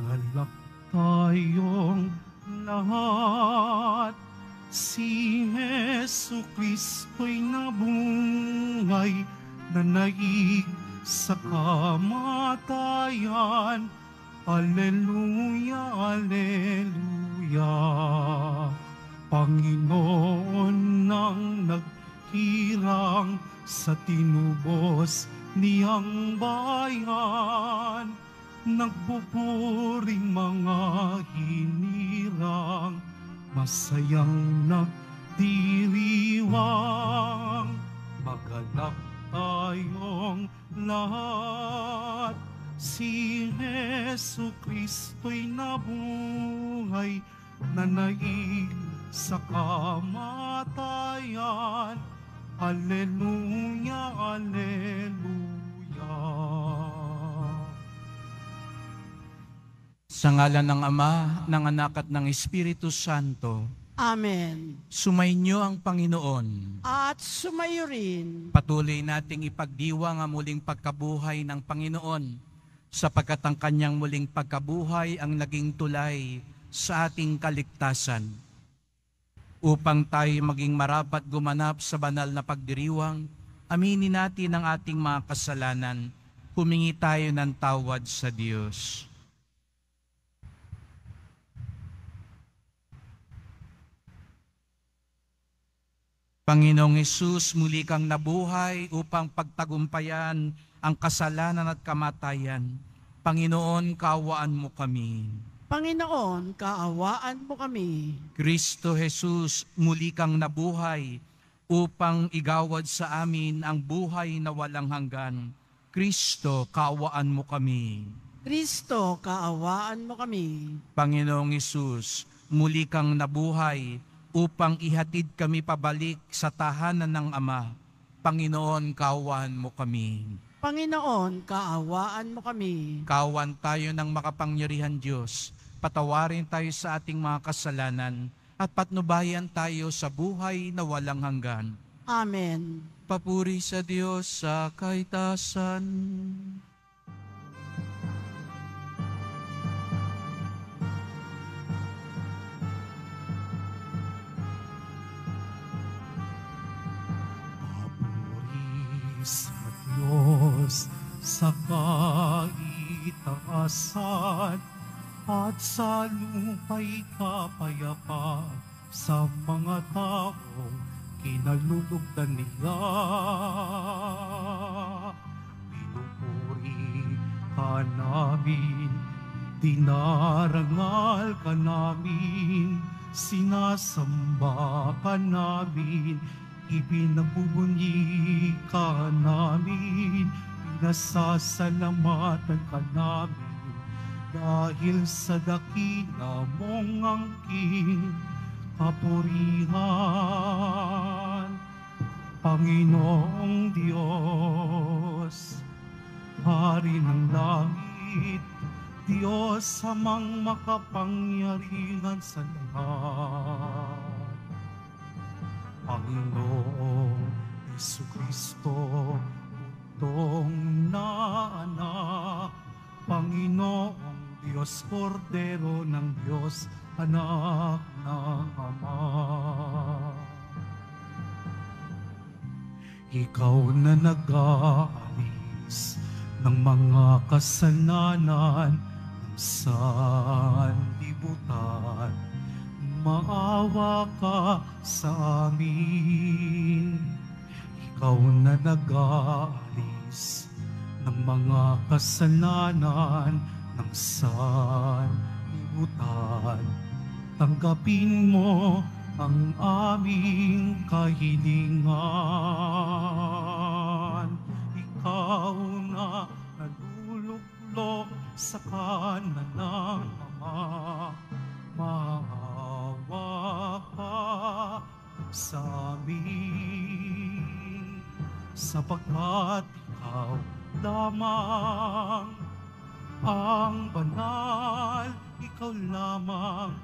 Magalak tayong lahat. Si Jesu Kristo'y nabuhay, nanaig sa kamatayan. Alleluia, alleluia. Panginoon nang naghirang sa tinubos niyang bayan, nagpupuring mga hinirang, masayang nagdiriwang. Magalak tayong lahat. Si Jesu Kristo'y nabuhay, nanaig sa kamatayan. Alleluia, alleluia. Sa ngalan ng Ama, ng Anak at ng Espiritu Santo. Amen. Sumainyo ang Panginoon. At sumayo rin. Patuloy nating ipagdiwang ang muling pagkabuhay ng Panginoon, sapagkat ang kanyang muling pagkabuhay ang naging tulay sa ating kaligtasan. Upang tayo maging marapat gumanap sa banal na pagdiriwang, aminin natin ang ating mga kasalanan, humingi tayo ng tawad sa Diyos. Panginoong Hesus, muli kang nabuhay upang pagtagumpayan ang kasalanan at kamatayan. Panginoon, kaawaan mo kami. Panginoon, kaawaan mo kami. Kristo Jesus, muli kang nabuhay upang igawad sa amin ang buhay na walang hanggan. Kristo, kaawaan mo kami. Kristo, kaawaan mo kami. Panginoong Hesus, muli kang nabuhay upang ihatid kami pabalik sa tahanan ng Ama. Panginoon, kaawaan mo kami. Panginoon, kaawaan mo kami. Kaawaan tayo ng makapangyarihan Diyos. Patawarin tayo sa ating mga kasalanan at patnubayan tayo sa buhay na walang hanggan. Amen. Papuri sa Diyos sa kaitasan. Sa Diyos sa kaitaasan, at sa lupa'y kapayapa sa mga taong kinalulugdan nila. Pinupuri ka namin, dinarangal ka namin, sinasamba ka namin, ibinabubunyi ka namin, pinasasalamatan ka namin, dahil sa dakila mong angking kapurihan. Panginoong Diyos, Hari ng langit, Diyos amang makapangyarihan sa lahat. Panginoong Jesucristo, butong na anak, Panginoong Diyos, Kordero ng Diyos, anak ng Ama. Ikaw na nag-aalis ng mga kasalanan ng sanlibutan, maawa ka sa amin. Ikaw na nag-aalis ng mga kasalanan ng sanlibutan, tanggapin mo ang aming kahilingan. Ikaw na naluluklok sa kanan ng Ama, maawa ka sa amin, sapagkat ikaw lamang ang banal, ikaw lamang ang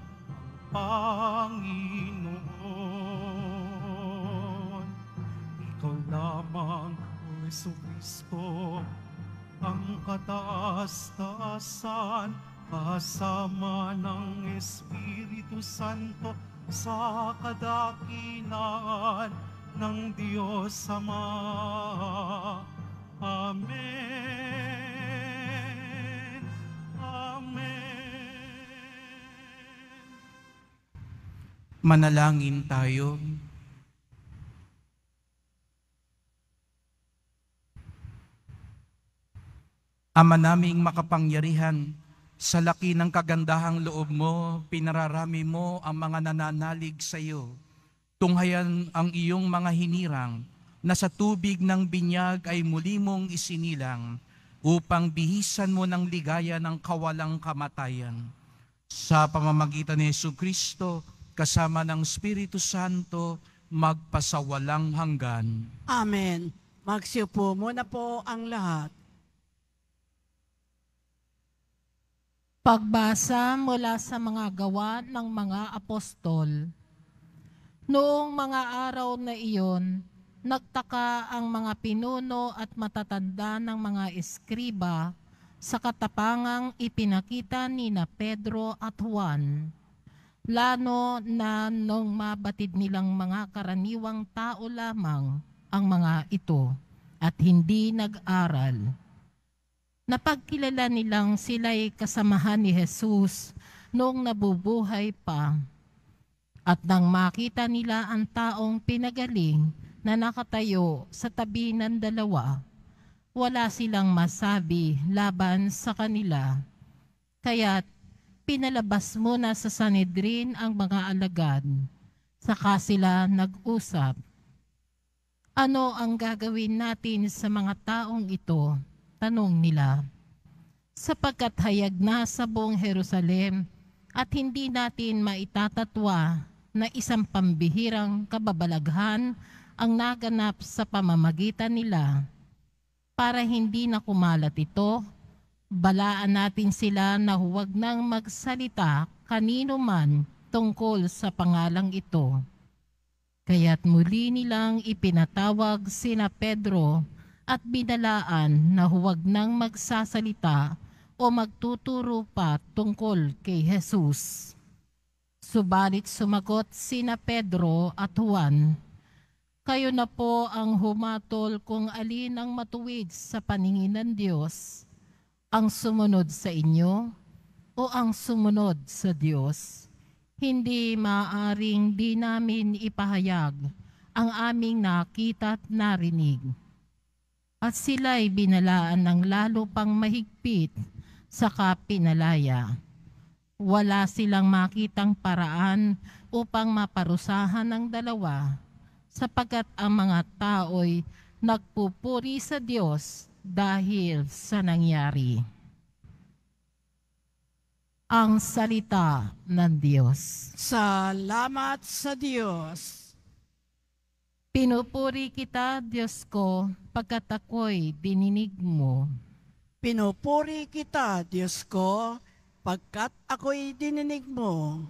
Panginoon. Ikaw lamang, O Jesucristo, ang kataas-taasan kasama ng Espiritu Santo sa kadakilaan ng Diyos Ama. Amen. Amen. Manalangin tayo. Ama naming makapangyarihan, sa laki ng kagandahang loob mo, pinararami mo ang mga nananalig sa iyo. Tunghayan ang iyong mga hinirang na sa tubig ng binyag ay muli mong isinilang upang bihisan mo ng ligaya ng kawalang kamatayan. Sa pamamagitan ni Jesucristo, kasama ng Espiritu Santo, magpasawalang hanggan. Amen. Magsiupo muna po ang lahat. Pagbasa mula sa mga gawa ng mga apostol. Noong mga araw na iyon, nagtaka ang mga pinuno at matatanda ng mga eskriba sa katapangang ipinakita ni na Pedro at Juan. Lalo na nung mabatid nilang mga karaniwang tao lamang ang mga ito at hindi nag-aral. Napagkilala nilang sila'y kasamahan ni Jesus noong nabubuhay pa. At nang makita nila ang taong pinagaling na nakatayo sa tabi ng dalawa, wala silang masabi laban sa kanila. Kaya't pinalabas muna sa Sanhedrin ang mga alagad. Saka sila nag-usap. Ano ang gagawin natin sa mga taong ito? Tanong nila. Sapagkat hayag na sa buong Jerusalem at hindi natin maitatatwa na isang pambihirang kababalaghan ang naganap sa pamamagitan nila. Para hindi na kumalat ito, balaan natin sila na huwag nang magsalita kanino man tungkol sa pangalang ito. Kaya't muli nilang ipinatawag sina Pedro at binalaan na huwag nang magsasalita o magtuturo pa tungkol kay Jesus. Subalit sumagot sina Pedro at Juan, kayo na po ang humatol kung alin ang matuwid sa paningin ng Diyos, ang sumunod sa inyo o ang sumunod sa Diyos. Hindi maaaring di namin ipahayag ang aming nakita at narinig. At sila'y binalaan ng lalo pang mahigpit, saka pinalaya. Wala silang makitang paraan upang maparusahan ng dalawa, sapagkat ang mga tao'y nagpupuri sa Diyos dahil sa nangyari. Ang salita ng Diyos. Salamat sa Diyos. Pinupuri kita, Diyos ko, pagkat ako'y dininig mo. Pinupuri kita, Diyos ko, pagkat ako'y dininig mo.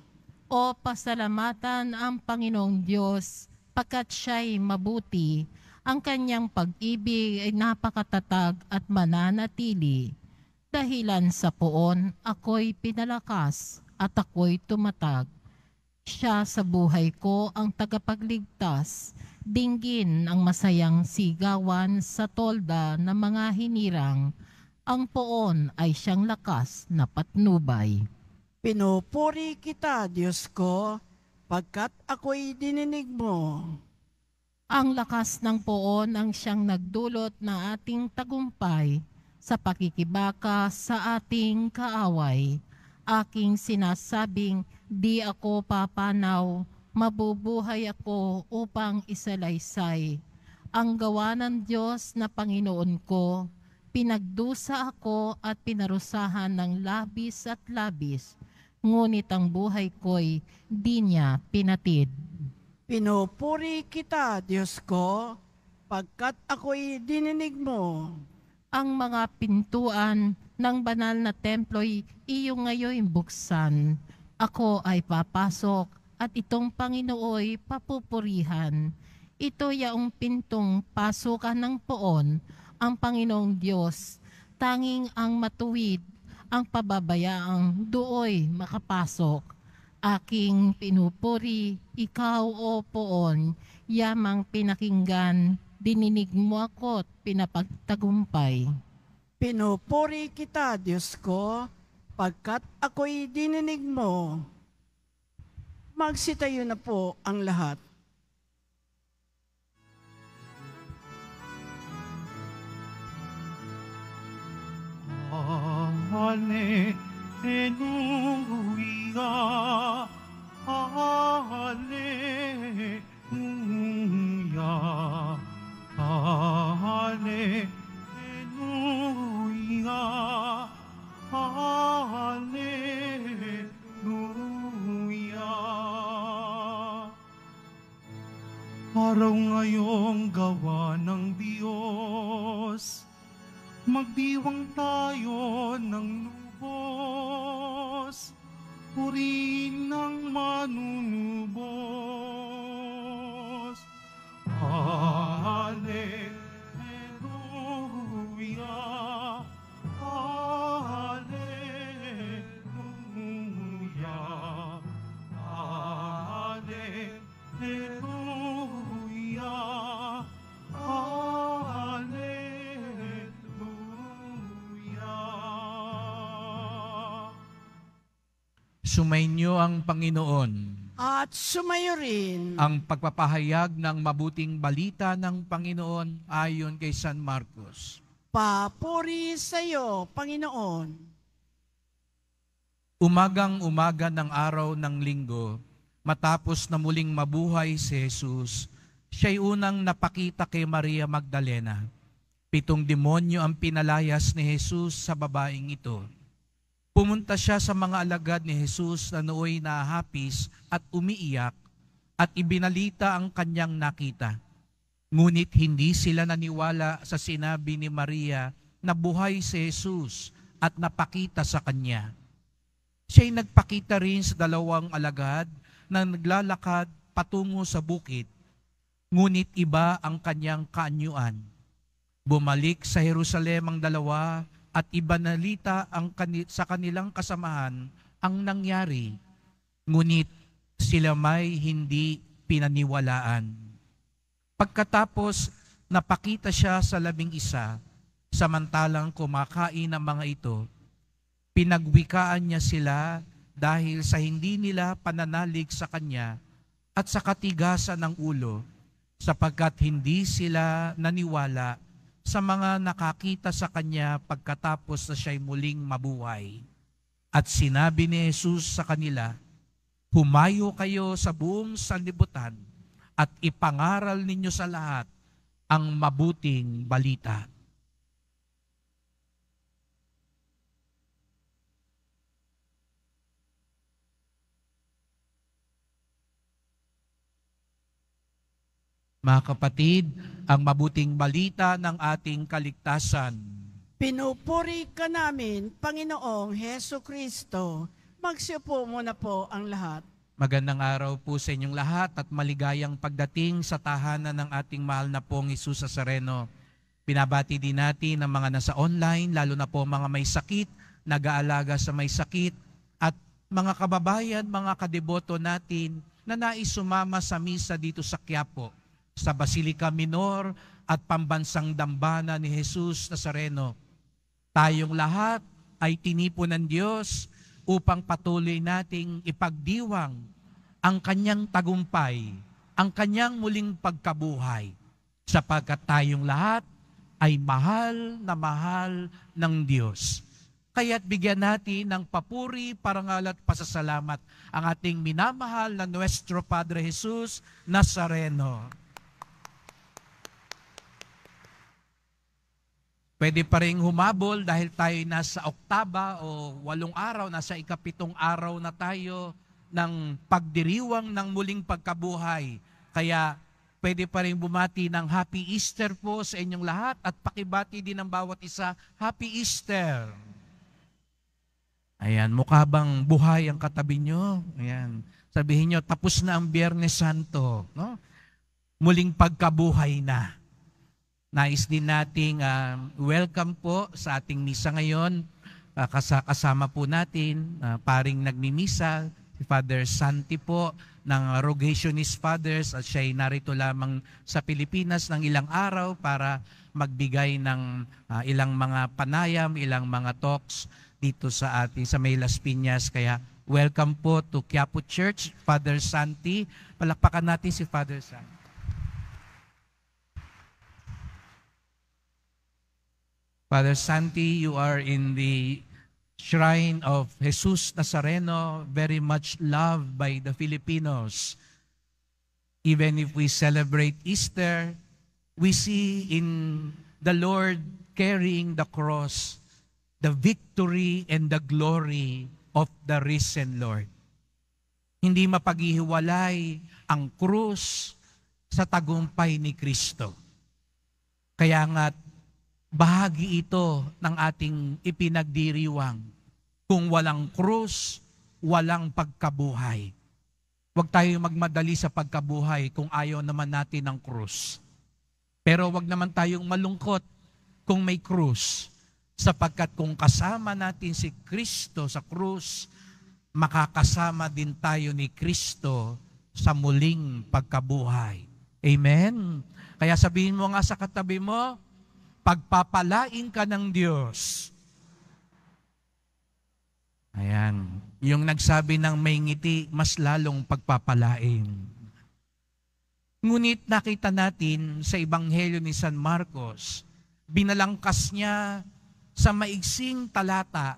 O pasalamatan ang Panginoong Diyos, pagkat siya'y mabuti. Ang kanyang pag-ibig ay napakatatag at mananatili. Dahilan sa poon, ako'y pinalakas at ako'y tumatag. Siya sa buhay ko ang tagapagligtas. Dinggin ang masayang sigawan sa tolda ng mga hinirang. Ang poon ay siyang lakas na patnubay. Pinupuri kita, Diyos ko, pagkat ako'y dininig mo. Ang lakas ng poon ang siyang nagdulot na ating tagumpay sa pakikibaka sa ating kaaway. Aking sinasabing, di ako papanaw, mabubuhay ako upang isalaysay. Ang gawa ng Diyos na Panginoon ko, pinagdusa ako at pinarusahan ng labis at labis, ngunit ang buhay ko'y di niya pinatid. Pinupuri kita, Diyos ko, pagkat ako'y dininig mo. Ang mga pintuan ng banal na templo'y iyo ngayon buksan. Ako ay papasok at itong Panginooy papupurihan. Ito yaong pintong pasukan ng poon, ang Panginoong Diyos, tanging ang matuwid ang pababayaang dooy makapasok. Aking pinupuri, ikaw o poon, yamang pinakinggan, dininig mo ako't pinapagtagumpay. Pinupuri kita, Diyos ko, pagkat ako'y dininig mo. Magsitayo na po ang lahat. Hallelujah, hallelujah, hallelujah, hallelujah. Araw ngayong gawa ng Diyos, magdiwang tayo ng lubos, purihin ng manunubos. Hallelujah, hallelujah, hallelujah, hallelujah. Sumainyo ang Panginoon. At sumayo rin Ang pagpapahayag ng mabuting balita ng Panginoon ayon kay San Marcos. papuri sa iyo, Panginoon. Umagang-umaga ng araw ng linggo, matapos na muling mabuhay si Jesus, siya'y unang napakita kay Maria Magdalena. 7 demonyo ang pinalayas ni Jesus sa babaeng ito. Pumunta siya sa mga alagad ni Jesus na nooy nahapis at umiiyak at ibinalita ang kanyang nakita. Ngunit hindi sila naniwala sa sinabi ni Maria na buhay si Jesus at napakita sa kanya. Siya'y nagpakita rin sa 2 alagad na naglalakad patungo sa bukid. Ngunit iba ang kanyang kaanyuan. Bumalik sa Jerusalem ang 2 at ibanalita sa kanilang kasamahan ang nangyari. Ngunit sila may hindi pinaniwalaan. Pagkatapos, napakita siya sa 11, samantalang kumakain ang mga ito. Pinagwikaan niya sila dahil sa hindi nila pananalig sa kanya at sa katigasan ng ulo, sapagkat hindi sila naniwala sa mga nakakita sa kanya pagkatapos na siya'y muling mabuhay. At sinabi ni Jesus sa kanila, humayo kayo sa buong sanlibutan at ipangaral ninyo sa lahat ang mabuting balita. Mga kapatid, ang mabuting balita ng ating kaligtasan. Pinupuri ka namin, Panginoong Heso Kristo. Magsiupo muna po ang lahat. Magandang araw po sa inyong lahat at maligayang pagdating sa tahanan ng ating mahal na pong Jesus Nazareno. Pinabati din natin ang mga nasa online, lalo na po mga may sakit, nag-aalaga sa may sakit, at mga kababayan, mga kadeboto natin na nais sumama sa misa dito sa Quiapo, sa Basilica Minor at Pambansang Dambana ni Jesus Nazareno. Tayong lahat ay tinipon ng Diyos upang patuloy nating ipagdiwang ang kanyang tagumpay, ang kanyang muling pagkabuhay, sapagkat tayong lahat ay mahal ng Diyos. Kaya't bigyan natin ng papuri, parangal at pasasalamat ang ating minamahal na Nuestro Padre Jesus Nazareno. Pwede pa rin humabol dahil tayo nasa oktaba o 8 araw, nasa 7 araw na tayo ng pagdiriwang ng muling pagkabuhay. Kaya pwede pa rin bumati ng Happy Easter po sa inyong lahat at pakibati din ng bawat isa, Happy Easter. Ayan, mukha bang buhay ang katabi nyo? Ayan, sabihin nyo, tapos na ang Biyernes Santo. No? Muling pagkabuhay na. Nais din nating welcome po sa ating misa ngayon kasama po natin, paring nagmimisa, si Father Santi po ng Rogationist Fathers, at siya ay narito lamang sa Pilipinas ng ilang araw para magbigay ng ilang mga panayam, ilang mga talks dito sa ating sa May Las Piñas. Kaya welcome po to Quiapo Church, Father Santi. Palakpakan natin si Father Santi. Father Santi, you are in the shrine of Jesus Nazareno, very much loved by the Filipinos. Even if we celebrate Easter, we see in the Lord carrying the cross, the victory and the glory of the risen Lord. Hindi mapaghihiwalay ang krus sa tagumpay ni Kristo. Kaya nga, bahagi ito ng ating ipinagdiriwang. Kung walang krus, walang pagkabuhay. Huwag tayo magmadali sa pagkabuhay kung ayaw naman natin ng krus. Pero huwag naman tayong malungkot kung may krus. Sapagkat kung kasama natin si Kristo sa krus, makakasama din tayo ni Kristo sa muling pagkabuhay. Amen? Kaya sabihin mo nga sa katabi mo, pagpapalain ka ng Diyos. Ayan. Yung nagsabi ng may ngiti, mas lalong pagpapalain. Ngunit nakita natin sa Ebanghelyo ni San Marcos, binalangkas niya sa maigsing talata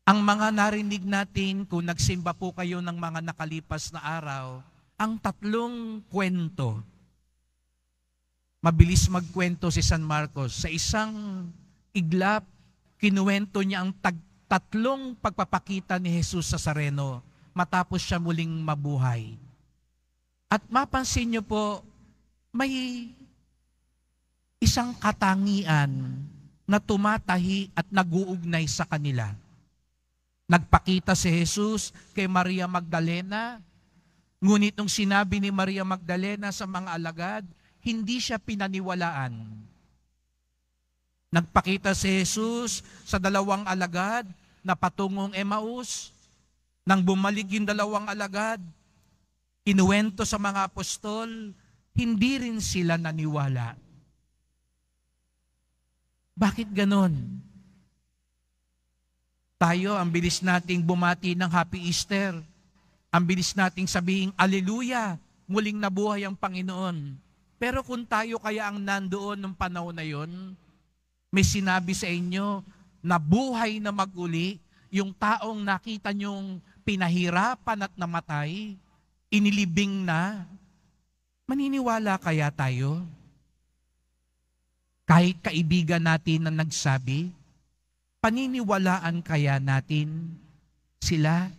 ang mga narinig natin kung nagsimba po kayo ng mga nakalipas na araw, ang 3 kwento. Mabilis magkwento si San Marcos. Sa isang iglap, kinuwento niya ang 3 pagpapakita ni Jesus Nazareno matapos siya muling mabuhay. At mapansin niyo po, may isang katangian na tumatahi at nag-uugnay sa kanila. Nagpakita si Jesus kay Maria Magdalena, ngunit nung sinabi ni Maria Magdalena sa mga alagad, hindi siya pinaniwalaan. Nagpakita si Jesus sa 2 alagad na patungong Emmaus. Nang bumalik yung 2 alagad, kinuwento sa mga apostol, hindi rin sila naniwala. Bakit ganon? Tayo, ang bilis nating bumati ng Happy Easter. Ang bilis nating sabihin, Alleluia, muling nabuhay ang Panginoon. Pero kung tayo kaya ang nandoon ng panahon na yon, may sinabi sa inyo na buhay na maguli, yung taong nakita nyong pinahirapan at namatay, inilibing na, maniniwala kaya tayo? Kahit kaibigan natin na nagsabi, paniniwalaan kaya natin sila?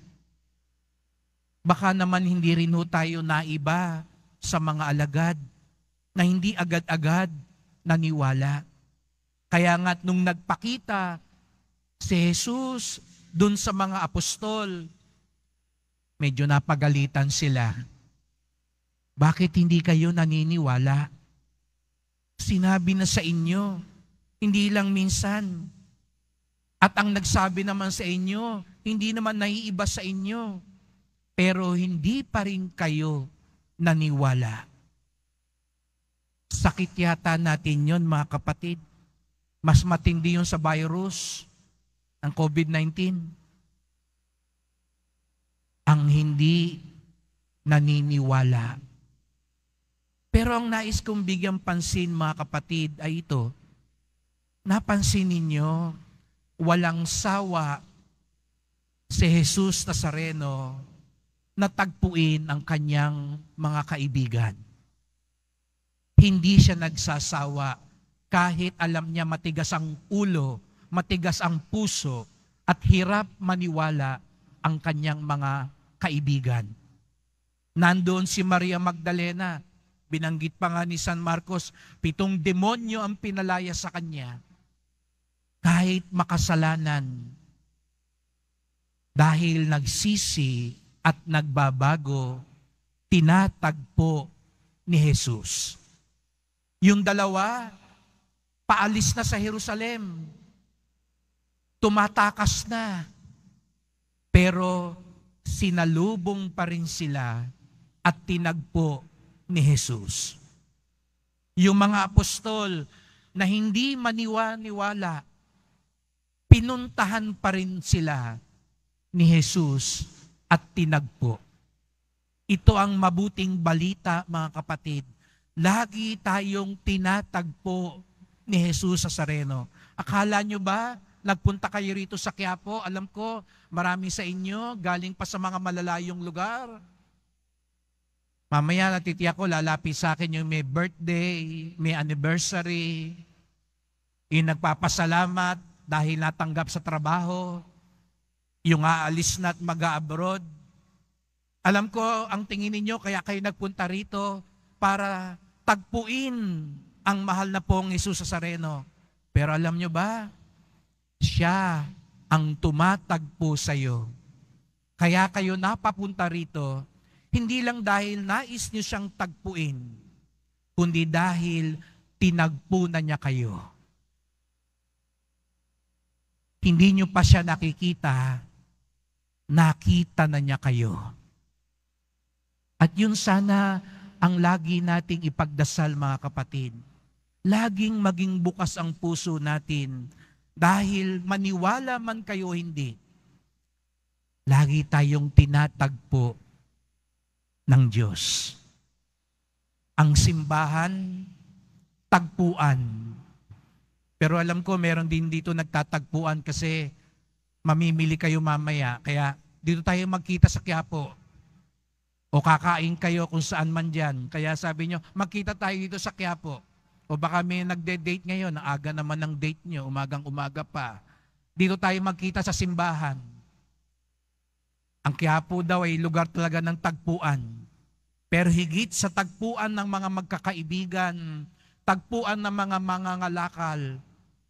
Baka naman hindi rin ho tayo naiba sa mga alagad na hindi agad-agad naniwala. Kaya nga't nung nagpakita si Jesus dun sa mga apostol, medyo napagalitan sila. Bakit hindi kayo naniniwala? Sinabi na sa inyo, hindi lang minsan. At ang nagsabi naman sa inyo, hindi naman naiiba sa inyo. Pero hindi pa rin kayo naniwala. Sakit yata natin yon, mga kapatid. Mas matindi yun sa virus, ang COVID-19. Ang hindi naniniwala. Pero ang nais kong bigyang pansin, mga kapatid, ay ito. Napansin ninyo, walang sawa si Jesus Nazareno na tagpuin ang kanyang mga kaibigan. Hindi siya nagsasawa kahit alam niya matigas ang ulo, matigas ang puso, at hirap maniwala ang kanyang mga kaibigan. Nandoon si Maria Magdalena, binanggit pa nga ni San Marcos, 7 demonyo ang pinalaya sa kanya. Kahit makasalanan, dahil nagsisi at nagbabago, tinatagpo ni Jesus. Yung 2, paalis na sa Jerusalem. tumatakas na. Pero sinalubong pa rin sila at tinagpo ni Jesus. Yung mga apostol na hindi maniwala, pinuntahan pa rin sila ni Jesus at tinagpo. Ito ang mabuting balita, mga kapatid. Lagi tayong tinatagpo ni Jesus Nazareno. Akala nyo ba, nagpunta kayo rito sa Quiapo? Alam ko, marami sa inyo, galing pa sa mga malalayong lugar. Mamaya natitiyak ko, lalapit sa akin yung may birthday, may anniversary, yung nagpapasalamat dahil natanggap sa trabaho, yung aalis na at mag-abroad. Alam ko, ang tingin ninyo, kaya kayo nagpunta rito para tagpuin ang mahal na pong Jesus Nazareno. Pero alam nyo ba, siya ang tumatagpo sa iyo. Kaya kayo napapunta rito, hindi lang dahil nais niyo siyang tagpuin, kundi dahil tinagpo na niya kayo. Hindi niyo pa siya nakikita, nakita na niya kayo. At yun sana ang lagi nating ipagdasal, mga kapatid. Laging maging bukas ang puso natin dahil maniwala man kayo hindi, lagi tayong tinatagpo ng Diyos. Ang simbahan, tagpuan. Pero alam ko, meron din dito nagtatagpuan kasi mamimili kayo mamaya. Kaya dito tayo magkita sa Quiapo. O kakain kayo kung saan man dyan. Kaya sabi nyo, magkita tayo dito sa Quiapo. O baka may nagde-date ngayon, aga naman ng date nyo, umagang-umaga pa. Dito tayo magkita sa simbahan. Ang Quiapo daw ay lugar talaga ng tagpuan. Pero higit sa tagpuan ng mga magkakaibigan, tagpuan ng mga mangangalakal,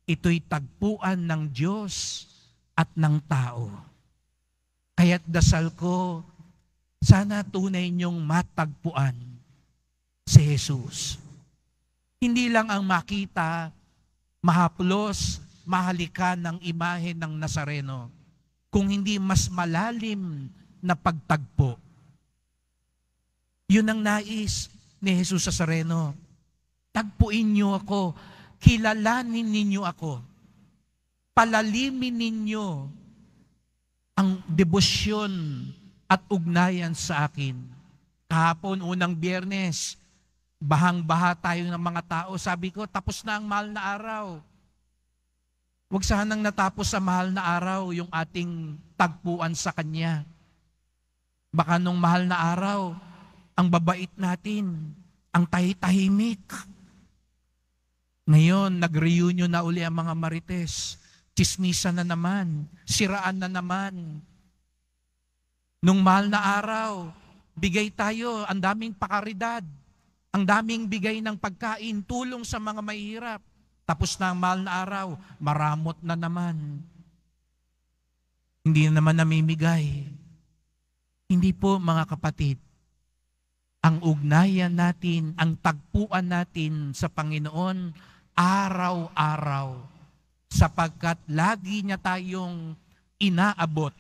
ito'y tagpuan ng Diyos at ng tao. Kaya't dasal ko, sana tunay niyong matagpuan si Jesus. Hindi lang ang makita, mahaplos, mahalikan ng imahe ng Nazareno, kung hindi mas malalim na pagtagpo. Yun ang nais ni Jesus Nazareno. Tagpuin niyo ako, kilalanin ninyo ako, palalimin ninyo ang debosyon at ugnayan sa akin. Kahapon, unang Biyernes, bahang-baha tayo ng mga tao. Sabi ko, tapos na ang mahal na araw. Huwag sanang natapos sa mahal na araw yung ating tagpuan sa Kanya. Baka nung mahal na araw, ang babait natin, ang tahimik. Ngayon, nag-reunion na uli ang mga marites. Chismisan na naman, siraan na naman. Nung mahal na araw, bigay tayo, ang daming pakaridad, ang daming bigay ng pagkain, tulong sa mga mahihirap. Tapos na ang mahal na araw, maramot na naman. Hindi na naman namimigay. Hindi po, mga kapatid. Ang ugnayan natin, ang tagpuan natin sa Panginoon, araw-araw. Sapagkat lagi niya tayong inaabot.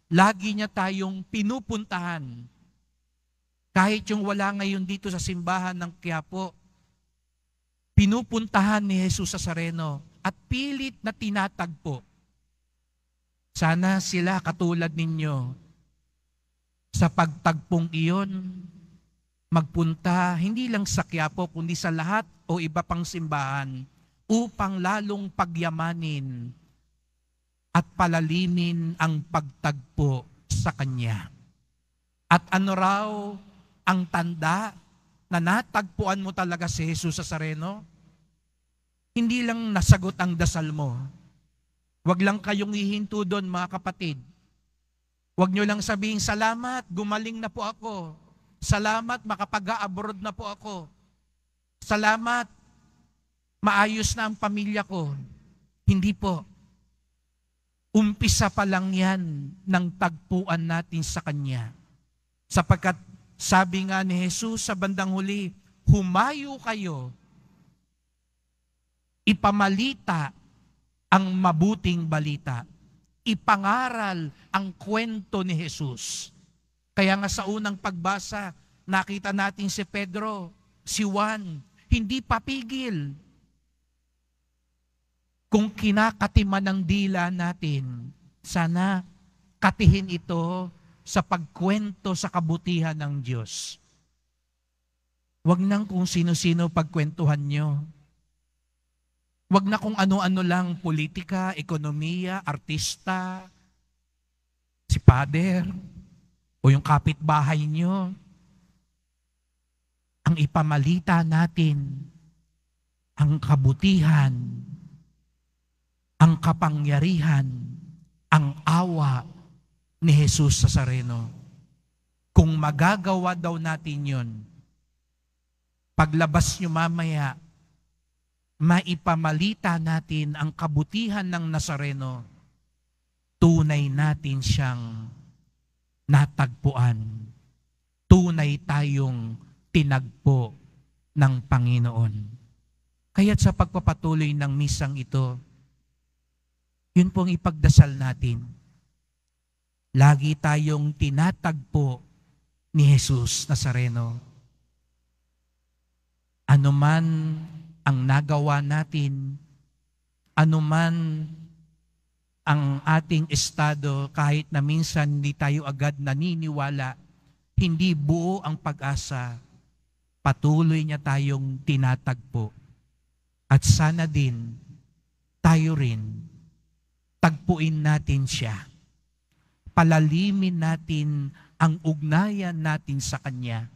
Lagi niya tayong pinupuntahan. Kahit yung wala ngayon dito sa simbahan ng Quiapo, pinupuntahan ni Jesus Nazareno at pilit na tinatagpo. Sana sila katulad ninyo sa pagtagpong iyon, magpunta hindi lang sa Quiapo kundi sa lahat o iba pang simbahan upang lalong pagyamanin at palalimin ang pagtagpo sa Kanya. At ano raw ang tanda na natagpuan mo talaga si Jesus Nazareno? Hindi lang nasagot ang dasal mo. Huwag lang kayong hihinto doon, mga kapatid. Huwag nyo lang sabihin, salamat, gumaling na po ako. Salamat, makapag-abroad na po ako. Salamat, maayos na ang pamilya ko. Hindi po. Umpisa pa lang yan ng tagpuan natin sa Kanya. Sapagkat sabi nga ni Jesus sa bandang huli, humayo kayo, ipamalita ang mabuting balita. Ipangaral ang kwento ni Jesus. Kaya nga sa unang pagbasa, nakita natin si Pedro, si Juan, hindi papigil. Kung kinakatiman ng dila natin, sana katihin ito sa pagkwento sa kabutihan ng Diyos. Huwag nang kung sino-sino pagkwentuhan nyo. Huwag na kung ano-ano lang, politika, ekonomiya, artista, si pader, o yung kapitbahay nyo. Ang ipamalita natin, ang kabutihan, ang kapangyarihan, ang awa ni Jesus Nazareno. Kung magagawa daw natin yun, paglabas nyo mamaya, maipamalita natin ang kabutihan ng Nazareno, tunay natin siyang natagpuan. Tunay tayong tinagpo ng Panginoon. Kaya't sa pagpapatuloy ng misang ito, yun pong ipagdasal natin. Lagi tayong tinatagpo ni Jesus Nazareno. Ano man ang nagawa natin, anuman ang ating estado, kahit na minsan hindi tayo agad naniniwala, hindi buo ang pag-asa, patuloy niya tayong tinatagpo. At sana din, tayo rin, tagpuin natin siya. Palalimin natin ang ugnayan natin sa Kanya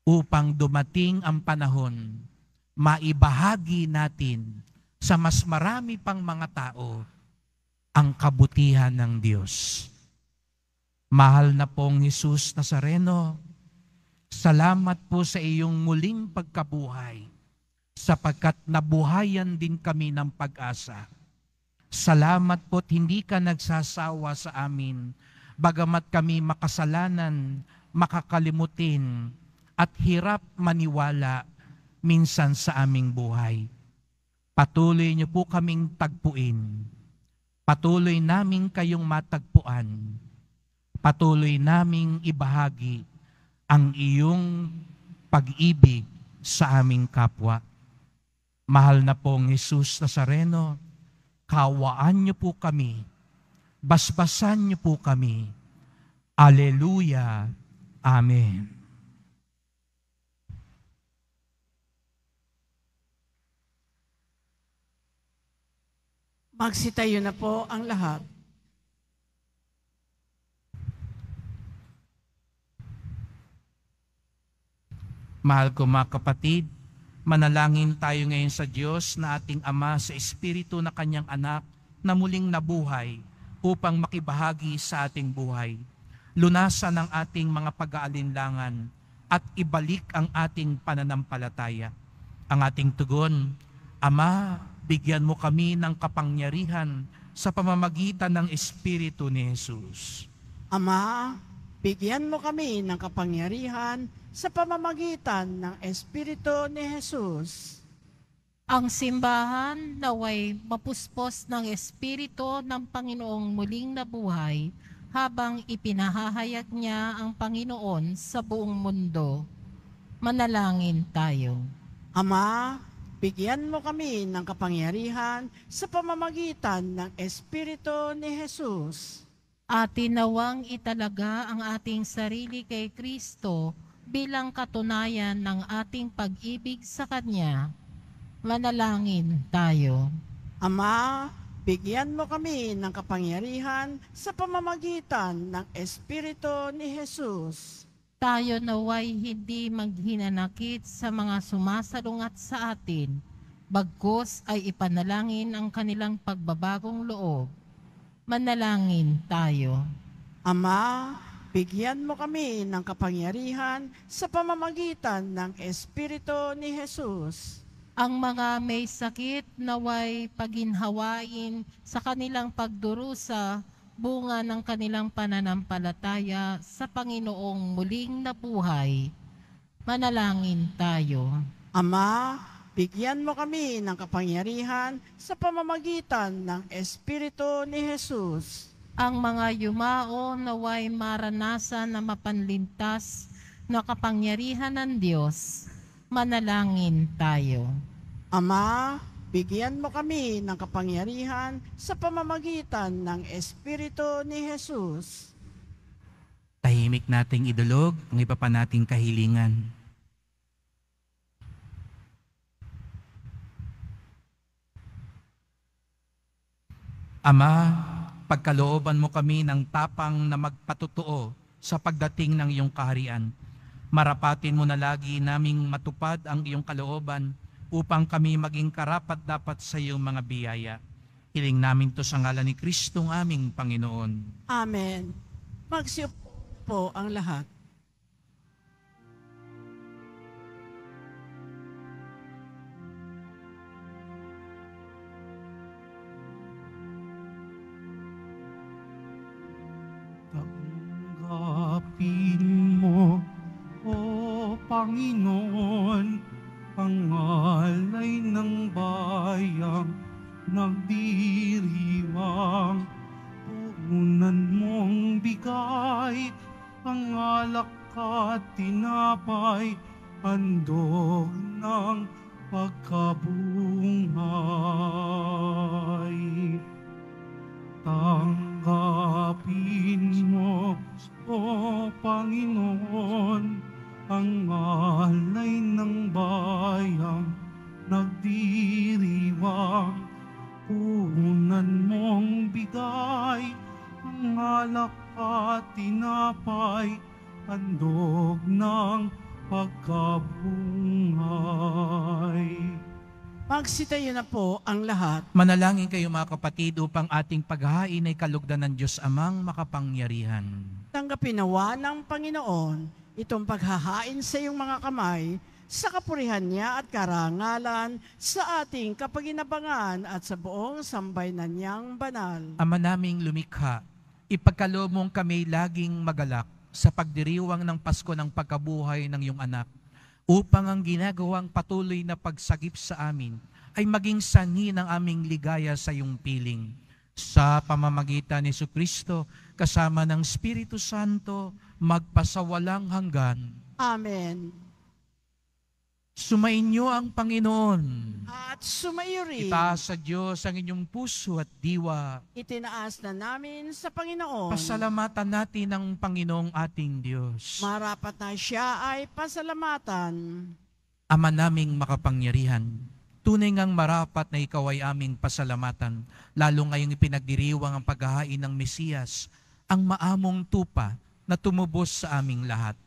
upang dumating ang panahon, maibahagi natin sa mas marami pang mga tao ang kabutihan ng Diyos. Mahal na pong Jesus Nazareno, salamat po sa iyong muling pagkabuhay, sapagkat nabuhayan din kami ng pag-asa. Salamat po't hindi ka nagsasawa sa amin, bagamat kami makasalanan, makakalimutin, at hirap maniwala minsan sa aming buhay. Patuloy niyo po kaming tagpuin. Patuloy naming kayong matagpuan. Patuloy naming ibahagi ang iyong pag-ibig sa aming kapwa. Mahal na pong Jesus Nazareno, kawaan niyo po kami. Basbasan niyo po kami. Alleluia. Amen. Magsitayo na po ang lahat. Mahal ko mga kapatid, manalangin tayo ngayon sa Diyos na ating Ama sa Espiritu na Kanyang Anak na muling nabuhay upang makibahagi sa ating buhay. Lunasan ang ating mga pag-aalinlangan at ibalik ang ating pananampalataya. Ang ating tugon, Ama, bigyan mo kami ng kapangyarihan sa pamamagitan ng Espiritu ni Jesus. Ama, bigyan mo kami ng kapangyarihan sa pamamagitan ng Espiritu ni Jesus. Ang simbahan naway mapuspos ng Espiritu ng Panginoong muling nabuhay habang ipinahahayag niya ang Panginoon sa buong mundo. Manalangin tayo. Ama, bigyan mo kami ng kapangyarihan sa pamamagitan ng Espiritu ni Jesus. Atin nawang italaga ang ating sarili kay Kristo bilang katunayan ng ating pag-ibig sa Kanya. Manalangin tayo. Ama, bigyan mo kami ng kapangyarihan sa pamamagitan ng Espiritu ni Jesus. Tayo naway hindi maghinanakit sa mga sumasalungat sa atin, bagkus ay ipanalangin ang kanilang pagbabagong loob. Manalangin tayo. Ama, bigyan mo kami ng kapangyarihan sa pamamagitan ng Espiritu ni Jesus. Ang mga may sakit naway paginhawain sa kanilang pagdurusa, bunga ng kanilang pananampalataya sa Panginoong muling nabuhay. Manalangin tayo. Ama, bigyan mo kami ng kapangyarihan sa pamamagitan ng Espiritu ni Jesus. Ang mga yumao naway maranasan na mapanlintas na kapangyarihan ng Diyos. Manalangin tayo. Ama, bigyan mo kami ng kapangyarihan sa pamamagitan ng Espiritu ni Jesus. Tahimik nating idulog ang iba pa nating kahilingan. Ama, pagkalooban mo kami ng tapang na magpatutuo sa pagdating ng iyong kaharian. Marapatin mo na lagi naming matupad ang iyong kalooban upang kami maging karapat-dapat sa iyong mga biyaya. Hiling namin to sa ngalan ni Kristong aming Panginoon. Amen. Magsiupo po ang lahat. Tanggapin mo, O Panginoon, ang alay ng bayang nagdiriwang. Punan mong bigay ang alak at tinapay, handog ng pagkabungay. Tanggapin mo, O Panginoon, ang alay ng bayang nagdiriwang. Punan mong bigay ang alak at tinapay, handog ng pagkabungay. Magsitayo na po ang lahat. Manalangin kayo mga kapatid upang ating paghahain ay kalugdan ng Diyos Amang makapangyarihan. Tanggapin nawa ng Panginoon itong paghahain sa iyong mga kamay sa kapurihan niya at karangalan sa ating kapaginabangan at sa buong sambayanan niyang banal. Ama naming lumikha, ipagkaloob mong kami laging magalak sa pagdiriwang ng Pasko ng pagkabuhay ng iyong anak, upang ang ginagawang patuloy na pagsagip sa amin ay maging sanhi ng aming ligaya sa iyong piling. Sa pamamagitan ni Jesucristo, kasama ng Espiritu Santo, magpasawalang hanggan. Amen. Sumainyo ang Panginoon. At sumayo rin. Itaas sa Diyos ang inyong puso at diwa. Itinaas na namin sa Panginoon. Pasalamatan natin ang Panginoong ating Diyos. Marapat na siya ay pasalamatan. Ama naming makapangyarihan, tunay ngang marapat na ikaw ay aming pasalamatan, lalo ngayong ipinagdiriwang ang paghahain ng Mesiyas, ang maamong tupa na tumubos sa aming lahat.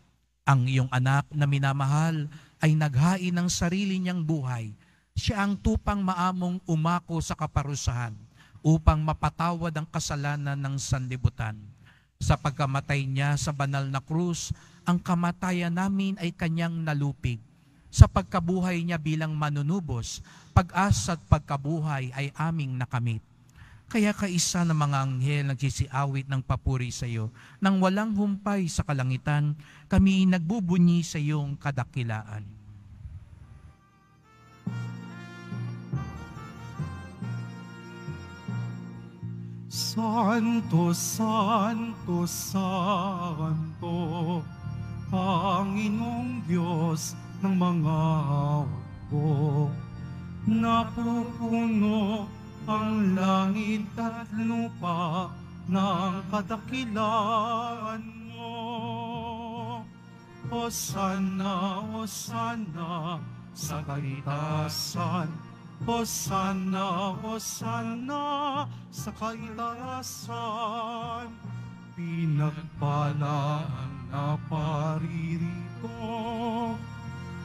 Ang iyong anak na minamahal ay naghain ng sarili niyang buhay. Siya ang tupang maamong umako sa kaparusahan upang mapatawad ang kasalanan ng sanlibutan. Sa pagkamatay niya sa banal na krus, ang kamatayan namin ay kanyang nalupig. Sa pagkabuhay niya bilang manunubos, pag-asa at pagkabuhay ay aming nakamit. Kaya kaisa ng mga anghel nagsisiawit ng papuri sa iyo, nang walang humpay sa kalangitan, kami nagbubunyi sa iyong kadakilaan. Santo, Santo, Santo, Panginoong Diyos ng mga hukbo, napupuno ang langit at lupa ng kadakilaan mo. Hosana, Hosana sa kaitasan. Hosana, Hosana sa kaitasan. Pinagpala ang naparirito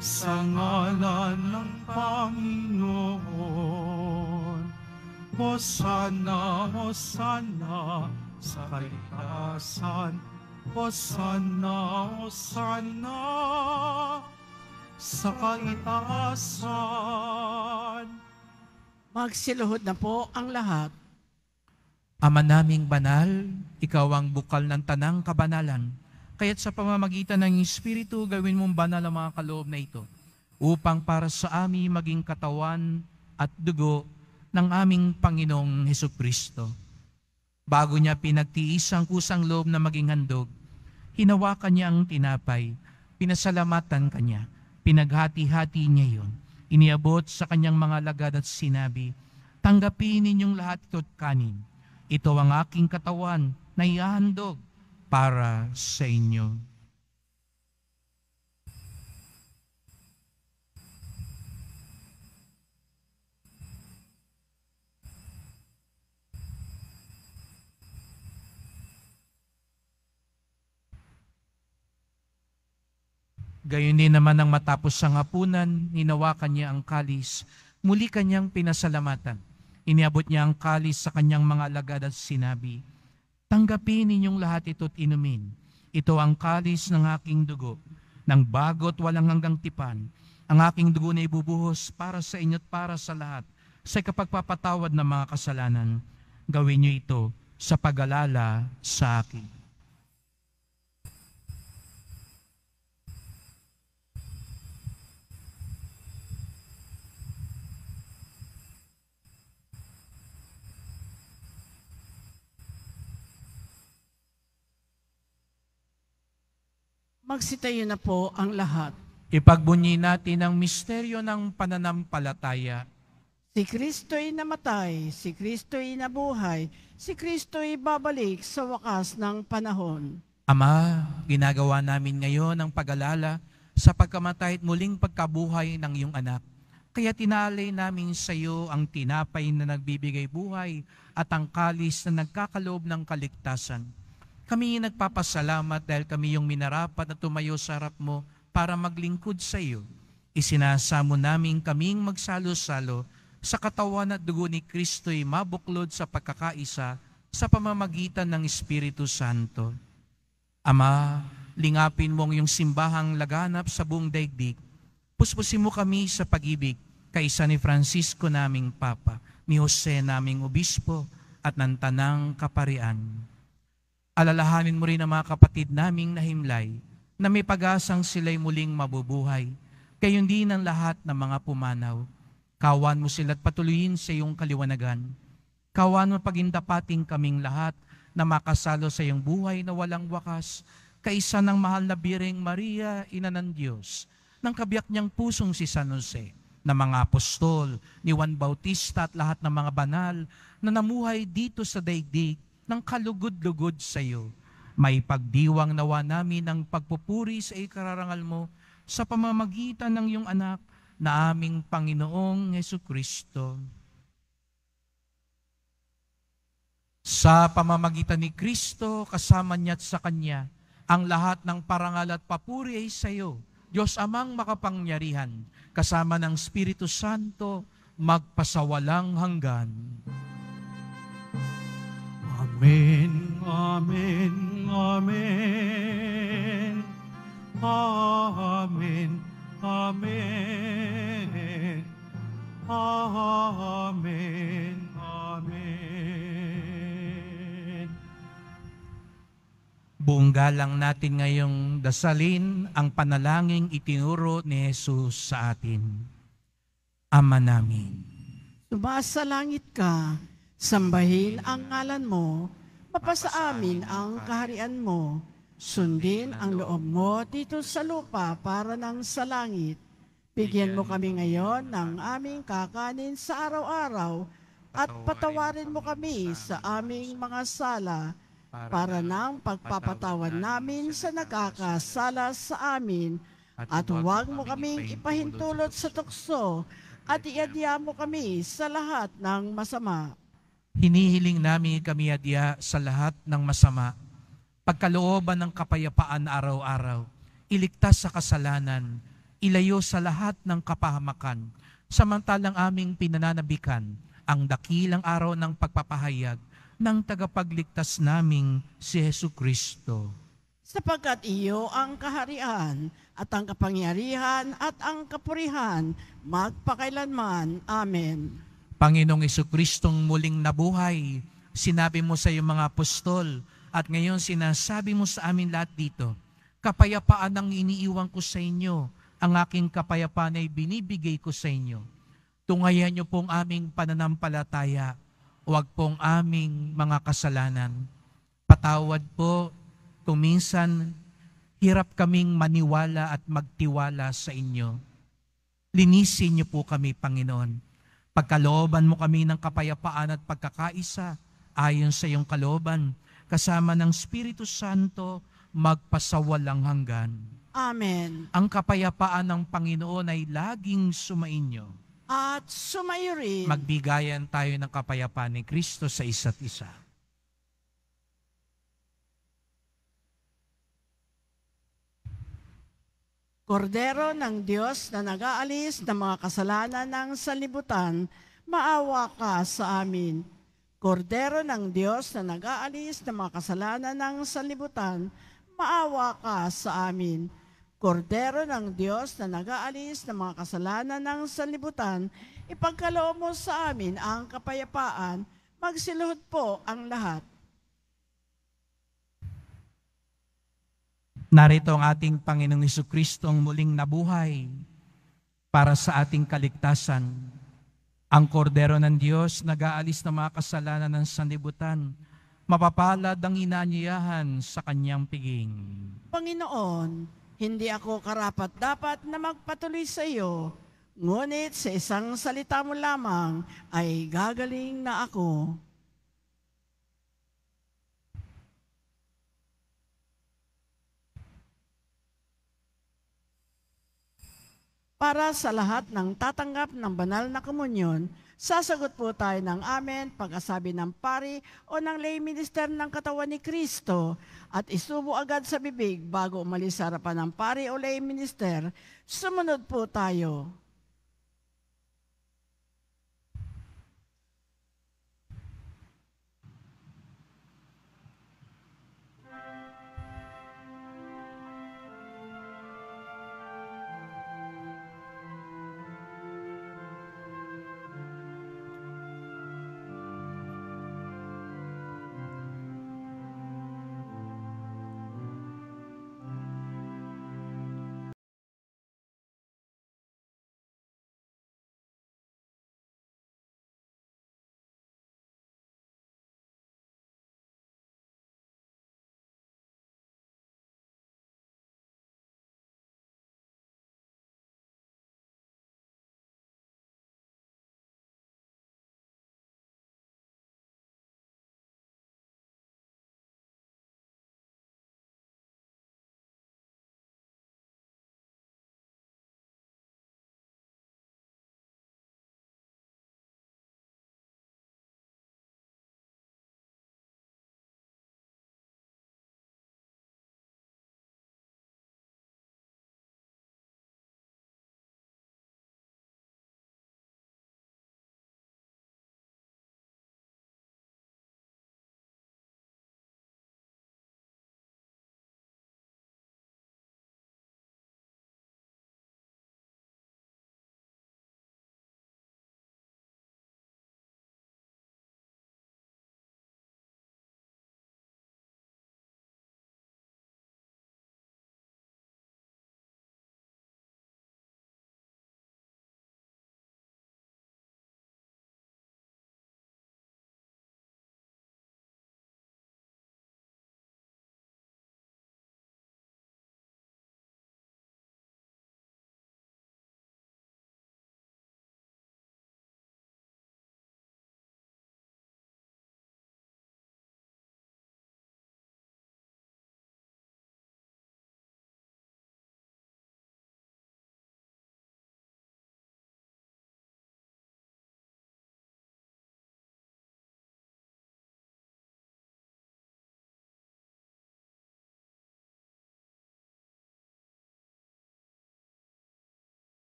sa ngalan ng Panginoon. Hosana, Hosana sa kaitasan. Hosana, Hosana sa kaitasan. Magsiluhod na po ang lahat. Ama naming banal, ikaw ang bukal ng tanang kabanalan. Kaya't sa pamamagitan ng Espiritu, gawin mong banal ang mga kaloob na ito, upang para sa amin maging katawan at dugo ng aming Panginoong Hesukristo. Bago niya pinagtiis ang kusang loob na maging handog, hinawakan niya ang tinapay, pinasalamatan kanya, pinaghati-hati niya yun, iniabot sa kanyang mga alagad at sinabi, "Tanggapin ninyong lahat ito't kanin. Ito ang aking katawan na ihahandog para sa inyo." Gayon din naman nang matapos ang hapunan, hinawakan niya ang kalis, muli kanyang pinasalamatan. Iniabot niya ang kalis sa kanyang mga alagad at sinabi, "Tanggapin ninyong lahat ito't inumin. Ito ang kalis ng aking dugo, ng bago't walang hanggang tipan. Ang aking dugo na ibubuhos para sa inyo't para sa lahat, sa kapagpapatawad ng mga kasalanan. Gawin niyo ito sa pag-alala sa akin." Magsitayo na po ang lahat. Ipagbunyi natin ang misteryo ng pananampalataya. Si Kristo'y namatay, si Kristo'y nabuhay, si Kristo'y babalik sa wakas ng panahon. Ama, ginagawa namin ngayon ang pag-alala sa pagkamatay at muling pagkabuhay ng iyong anak. Kaya tinalay namin sa iyo ang tinapay na nagbibigay buhay at ang kalis na nagkakaloob ng kaligtasan. Kami nagpapasalamat dahil kami yung minarapat na tumayo sa harap mo para maglingkod sa iyo. Isinasamo namin kaming magsalo-salo sa katawan at dugo ni Kristo'y mabuklod sa pagkakaisa sa pamamagitan ng Espiritu Santo. Ama, lingapin mo ang iyong simbahang laganap sa buong daigdig. Puspusin mo kami sa pag-ibig kaysa ni Francisco naming Papa, ni Jose naming Obispo at ng Tanang Kaparian. Alalahanin mo rin ang mga kapatid naming nahimlay na may pag-asang sila'y muling mabubuhay. Gayon din ang lahat ng mga pumanaw. Kawan mo sila at patuloyin sa iyong kaliwanagan. Kawan mo pagindapating kaming lahat na makasalo sa iyong buhay na walang wakas, kaisa ng mahal na Birheng Maria, Ina ng Diyos, ng kabiyak niyang pusong si San Jose, ng mga apostol, ni Juan Bautista at lahat ng mga banal na namuhay dito sa daigdig ng kalugod-lugod sa iyo. May pagdiwang nawa namin ang pagpupuri sa ikararangal mo sa pamamagitan ng iyong anak na aming Panginoong Hesukristo. Sa pamamagitan ni Kristo, kasama niya at sa Kanya, ang lahat ng parangal at papuri ay sa iyo, Diyos Amang makapangyarihan, kasama ng Espiritu Santo, magpasawalang hanggan. Amen, amen, amen. Amen, amen. Amen, amen. Buong galang natin ngayong dasalin ang panalangin itinuro ni Jesus sa atin. Ama namin, Sumasalangit ka, sambahin ang ngalan mo, mapasa amin ang kaharian mo, sundin ang loob mo dito sa lupa para ng sa langit. Bigyan mo kami ngayon ng aming kakanin sa araw-araw at patawarin mo kami sa aming mga sala para ng pagpapatawad namin sa nakakasala sa amin at huwag mo kaming ipahintulot sa tukso at iadya mo kami sa lahat ng masama. hinihiling namin kami adya sa lahat ng masama, pagkalooban ng kapayapaan araw-araw, iligtas sa kasalanan, ilayo sa lahat ng kapahamakan, samantalang aming pinananabikan ang dakilang araw ng pagpapahayag ng tagapagligtas naming si Hesukristo. Sapagkat iyo ang kaharian at ang kapangyarihan at ang kapurihan magpakailanman. Amen. Panginoong Jesucristong muling nabuhay, sinabi mo sa iyong mga apostol at ngayon sinasabi mo sa amin lahat dito, kapayapaan ang iniiwan ko sa inyo, ang aking kapayapaan ay binibigay ko sa inyo. Tungayan niyo pong aming pananampalataya, huwag pong aming mga kasalanan. Patawad po kung minsan hirap kaming maniwala at magtiwala sa inyo. Linisin niyo po kami, Panginoon. Pagkalooban mo kami ng kapayapaan at pagkakaisa ayon sa iyong kalooban, kasama ng Espiritu Santo, magpasawalang hanggan. Amen. Ang kapayapaan ng Panginoon ay laging sumainyo. At sumayo rin. Magbigayan tayo ng kapayapaan ni Kristo sa isa't isa. Kordero ng Diyos na nag-aalis ng mga kasalanan ng sanlibutan, maawa ka sa amin. Kordero ng Diyos na nag-aalis ng mga kasalanan ng sanlibutan, maawa ka sa amin. Kordero ng Diyos na nag-aalis ng mga kasalanan ng sanlibutan, ipagkaloob mo sa amin ang kapayapaan, magsiluhod po ang lahat. Narito ang ating Panginoong Hesukristo ang muling nabuhay para sa ating kaligtasan. Ang kordero ng Diyos nag-aalis ng mga kasalanan ng sanlibutan, mapapalad ang inaanyayahan sa kanyang piging. Panginoon, hindi ako karapat-dapat na magpatuloy sa iyo, ngunit sa isang salita mo lamang ay gagaling na ako. Para sa lahat ng tatanggap ng banal na komunyon, sasagot po tayo ng amen pagkasabi ng pari o ng lay minister ng katawan ni Kristo at isubo agad sa bibig bago umalis sa harapan ng pari o lay minister. Sumunod po tayo.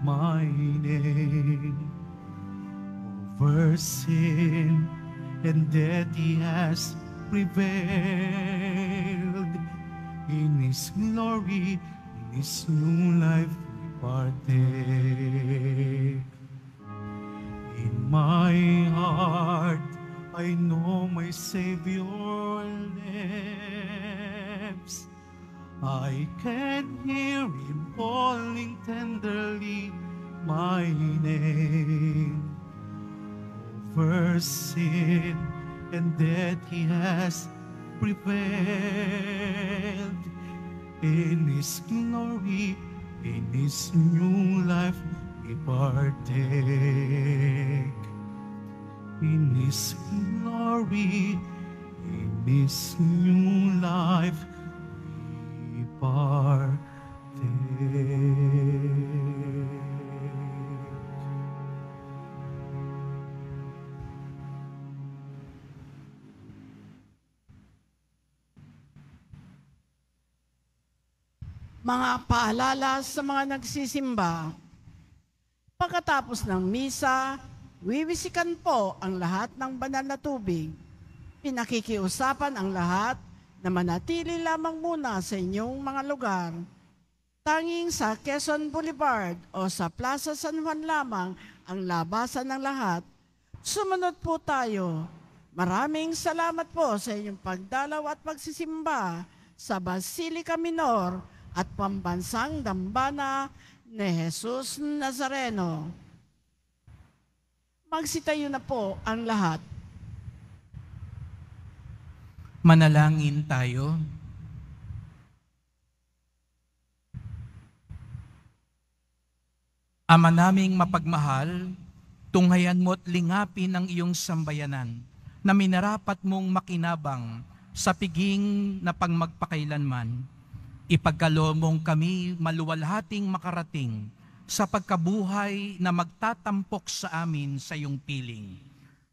my name. Over sin and death He has prevailed. In His glory, in His new life we partake. In my heart, I know my Savior lives. I can hear Him calling tenderly my name. Over sin and death He has prevailed. In His glory, in His new life we partake. In His glory, in His new life we partake. Mga paalala sa mga nagsisimba. Pagkatapos ng misa, wiwisikan po ang lahat ng banal na tubig. Pinakikiusapan ang lahat na manatili lamang muna sa inyong mga lugar. Tanging sa Quezon Boulevard o sa Plaza San Juan lamang ang labasan ng lahat. Sumunod po tayo. Maraming salamat po sa inyong pagdalaw at pagsisimba sa Basilica Minor at Pambansang Dambana ni Jesus Nazareno. Magsitayo na po ang lahat. Manalangin tayo. Ama naming mapagmahal, tunghayan mo't lingapin ang iyong sambayanan na minarapat mong makinabang sa piging na pangmagpakailanman. Ipagkaloob kami maluwalhating makarating sa pagkabuhay na magtatampok sa amin sa iyong piling.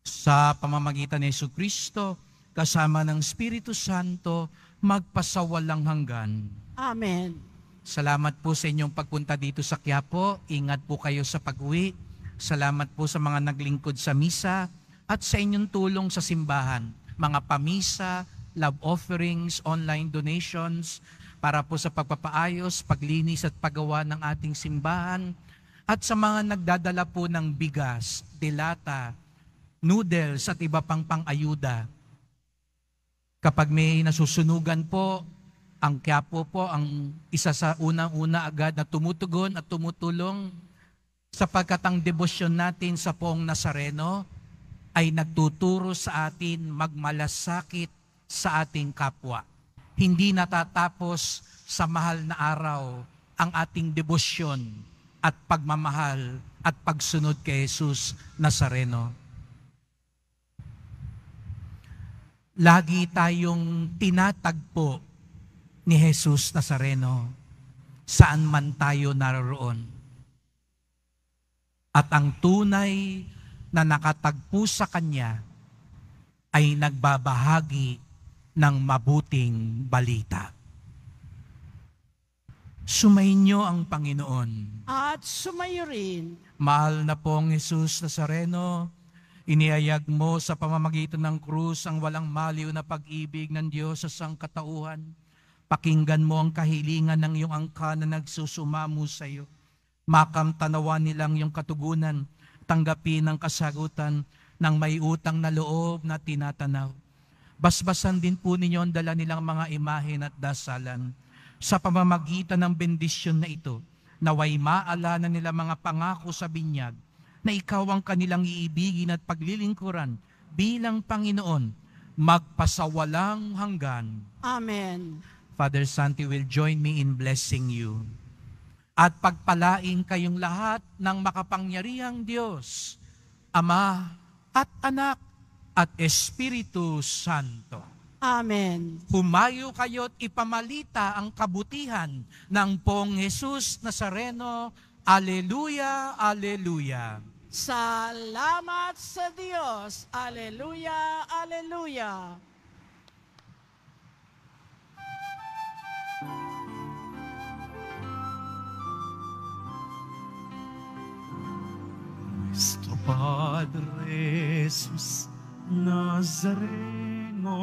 Sa pamamagitan ni Jesucristo, kasama ng Espiritu Santo, magpasawalang hanggan. Amen. Salamat po sa inyong pagpunta dito sa Quiapo. Ingat po kayo sa pag-uwi. Salamat po sa mga naglingkod sa misa at sa inyong tulong sa simbahan. Mga pamisa, love offerings, online donations, para po sa pagpapaayos, paglinis at paggawa ng ating simbahan, at sa mga nagdadala po ng bigas, dilata, noodles at iba pang pang-ayuda. Kapag may nasusunugan po, ang Quiapo po ang isa sa unang-una agad na tumutugon at tumutulong, sapagkat ang debosyon natin sa Poong Nazareno ay nagtuturo sa atin magmalasakit sa ating kapwa. Hindi natatapos sa mahal na araw ang ating debosyon at pagmamahal at pagsunod kay Jesus Nazareno. Lagi tayong tinatagpo ni Jesus Nazareno saan man tayo naroon. At ang tunay na nakatagpo sa Kanya ay nagbabahagi ng mabuting balita. Sumainyo ang Panginoon. At sumayo rin. Mahal na pong Jesus Nazareno, iniayag mo sa pamamagitan ng krus ang walang maliw na pag-ibig ng Diyos sa sangkatauhan. Pakinggan mo ang kahilingan ng iyong angka na nagsusumamo sa iyo. Makamtanawan nilang iyong katugunan, tanggapin ang kasagutan ng may utang na loob na tinatanaw. Basbasan din po ninyo ang dala nilang mga imahen at dasalan. Sa pamamagitan ng bendisyon na ito, naway maalanan nila mga pangako sa binyag na ikaw ang kanilang iibigin at paglilingkuran bilang Panginoon, magpasawalang hanggan. Amen. Father Santi will join me in blessing you. At pagpalain kayong lahat ng makapangyarihang Diyos, Ama at Anak at Espiritu Santo. Amen. Humayo kayo't ipamalita ang kabutihan ng Poong Jesus Nazareno. Alleluia, Alleluia. Salamat sa Diyos. Alleluia, Alleluia. Padre Jesus Nazareno,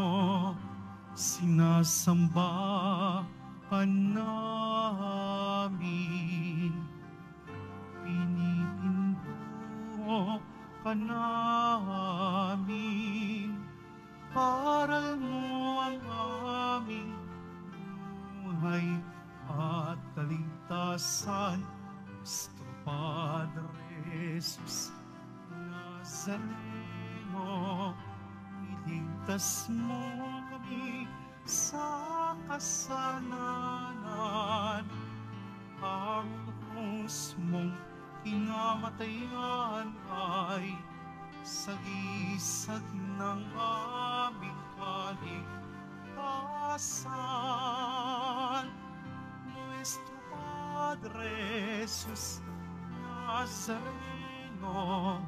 sinasamba ka namin, pinipinto ka namin, paral mo ang aming buhay at kaligtasan. Nuestro Padre Jesus Nazareno, iligtas mo kami sa kasalanan. Ang krus mong kinamatayan ay sagisag ng aming kaligtasan. Nuestro Padre Jesus Nazareno,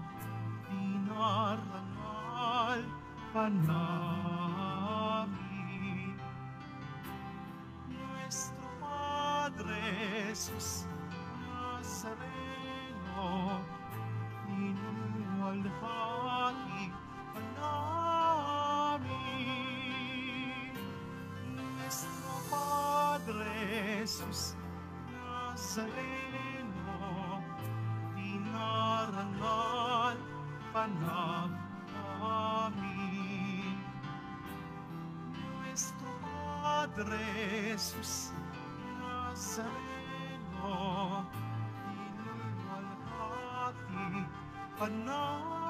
dinarangal ka namin. Nuestro Padre Jesus Nazareno, iniwalhati ka namin. Nuestro Padre Jesus Nazareno, dinarangal ka namin. Nuestro Padre Jesus Nazareno, iniwalhati ka namin.